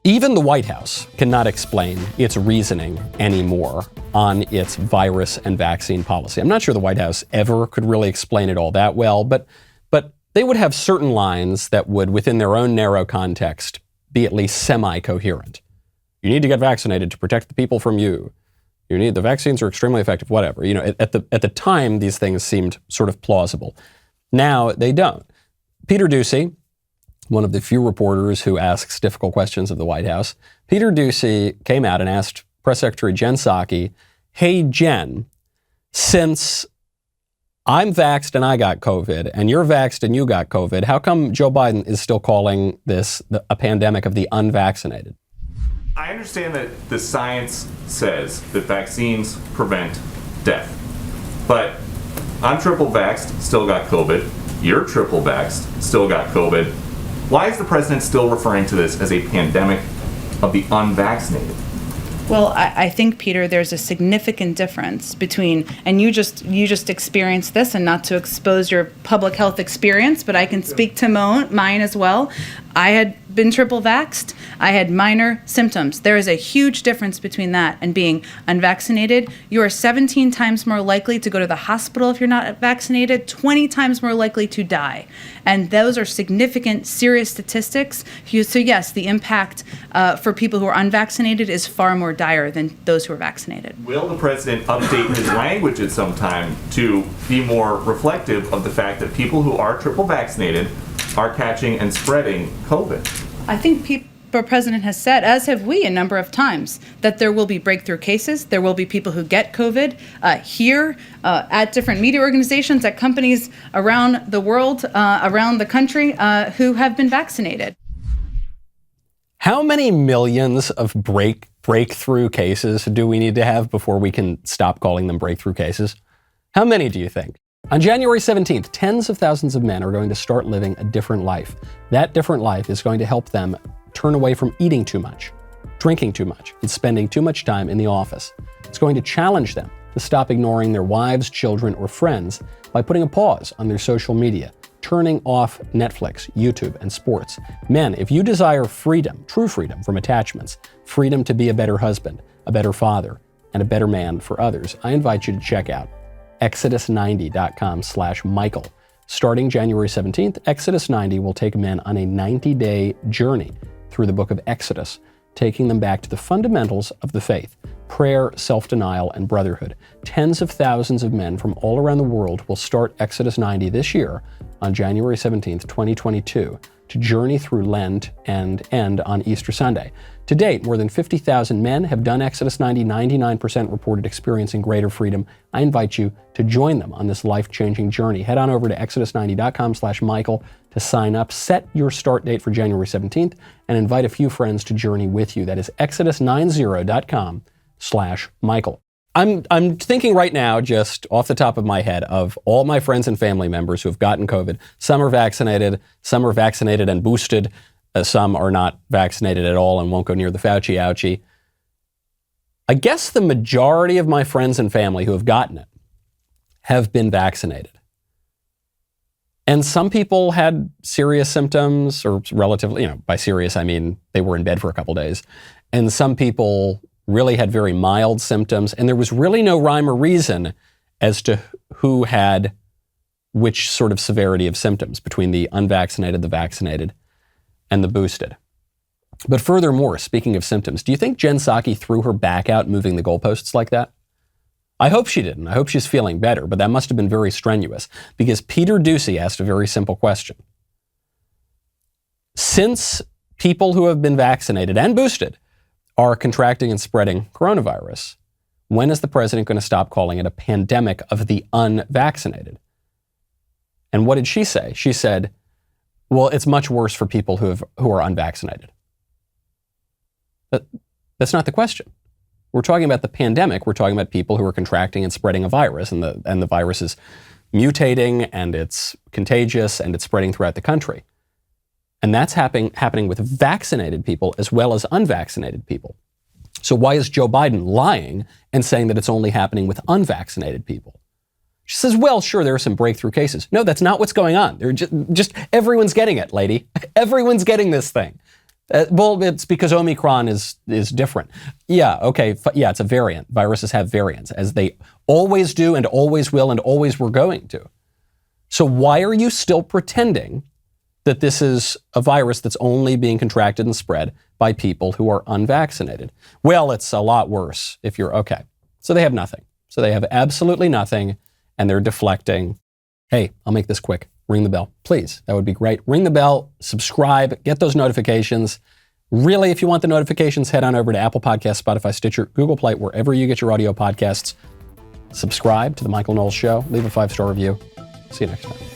Even the White House cannot explain its reasoning anymore on its virus and vaccine policy. I'm not sure the White House ever could really explain it all that well, but they would have certain lines that would, within their own narrow context, be at least semi-coherent. You need to get vaccinated to protect the people from you. The vaccines are extremely effective, whatever. At the time, these things seemed sort of plausible. Now they don't. Peter Doocy, one of the few reporters who asks difficult questions of the White House, Peter Doocy came out and asked Press Secretary Jenn Psaki, hey, Jen, since I'm vaxxed and I got COVID, and you're vaxxed and you got COVID, how come Joe Biden is still calling this a pandemic of the unvaccinated? I understand that the science says that vaccines prevent death, but I'm triple vaxxed, still got COVID. You're triple vaxxed, still got COVID. Why is the president still referring to this as a pandemic of the unvaccinated? Well, I think, Peter, there's a significant difference between, and you just experienced this, and not to expose your public health experience, but I can speak to mine as well. I had been triple vaxxed. I had minor symptoms. There is a huge difference between that and being unvaccinated. You are 17 times more likely to go to the hospital if you're not vaccinated, 20 times more likely to die. And those are significant, serious statistics. So yes, the impact for people who are unvaccinated is far more dire than those who are vaccinated. Will the president update his language at some time to be more reflective of the fact that people who are triple vaccinated are catching and spreading COVID? I think the president has said, as have we a number of times, that there will be breakthrough cases. There will be people who get COVID here, at different media organizations, at companies around the world, around the country, who have been vaccinated. How many millions of breakthrough cases do we need to have before we can stop calling them breakthrough cases? How many do you think? On January 17th, tens of thousands of men are going to start living a different life. That different life is going to help them turn away from eating too much, drinking too much, and spending too much time in the office. It's going to challenge them to stop ignoring their wives, children, or friends by putting a pause on their social media, turning off Netflix, YouTube, and sports. Men, if you desire freedom, true freedom from attachments, freedom to be a better husband, a better father, and a better man for others, I invite you to check out Exodus90.com/Michael. Starting January 17th, Exodus 90 will take men on a 90-day journey through the book of Exodus, taking them back to the fundamentals of the faith: prayer, self-denial, and brotherhood. Tens of thousands of men from all around the world will start Exodus 90 this year on January 17th, 2022, to journey through Lent and end on Easter Sunday. To date, more than 50,000 men have done Exodus 90, 99% reported experiencing greater freedom. I invite you to join them on this life-changing journey. Head on over to Exodus90.com/Michael to sign up, set your start date for January 17th, and invite a few friends to journey with you. That is Exodus90.com/Michael. I'm thinking right now, just off the top of my head, of all my friends and family members who have gotten COVID. Some are vaccinated and boosted. Some are not vaccinated at all and won't go near the Fauci ouchie. I guess the majority of my friends and family who have gotten it have been vaccinated. And some people had serious symptoms, or relatively, by serious, I mean they were in bed for a couple days. And some people really had very mild symptoms, and there was really no rhyme or reason as to who had which sort of severity of symptoms between the unvaccinated, the vaccinated, and the boosted. But furthermore, speaking of symptoms, do you think Jenn Psaki threw her back out moving the goalposts like that? I hope she didn't. I hope she's feeling better, but that must have been very strenuous, because Peter Doocy asked a very simple question. Since people who have been vaccinated and boosted are contracting and spreading coronavirus, when is the president going to stop calling it a pandemic of the unvaccinated? And what did she say? She said, well, it's much worse for people who are unvaccinated. But that's not the question. We're talking about the pandemic. We're talking about people who are contracting and spreading a virus, and the virus is mutating, and it's contagious, and it's spreading throughout the country. And that's happening with vaccinated people as well as unvaccinated people. So why is Joe Biden lying and saying that it's only happening with unvaccinated people? She says, well, sure, there are some breakthrough cases. No, that's not what's going on. They're just everyone's getting it, lady. Everyone's getting this thing. Well, it's because Omicron is different. Yeah, okay, yeah, it's a variant. Viruses have variants, as they always do and always will and always were going to. So why are you still pretending that this is a virus that's only being contracted and spread by people who are unvaccinated? Well, it's a lot worse if you're okay. So they have nothing. So they have absolutely nothing, and they're deflecting. Hey, I'll make this quick. Ring the bell, please. That would be great. Ring the bell, subscribe, get those notifications. Really, if you want the notifications, head on over to Apple Podcasts, Spotify, Stitcher, Google Play, wherever you get your audio podcasts. Subscribe to The Michael Knowles Show. Leave a 5-star review. See you next time.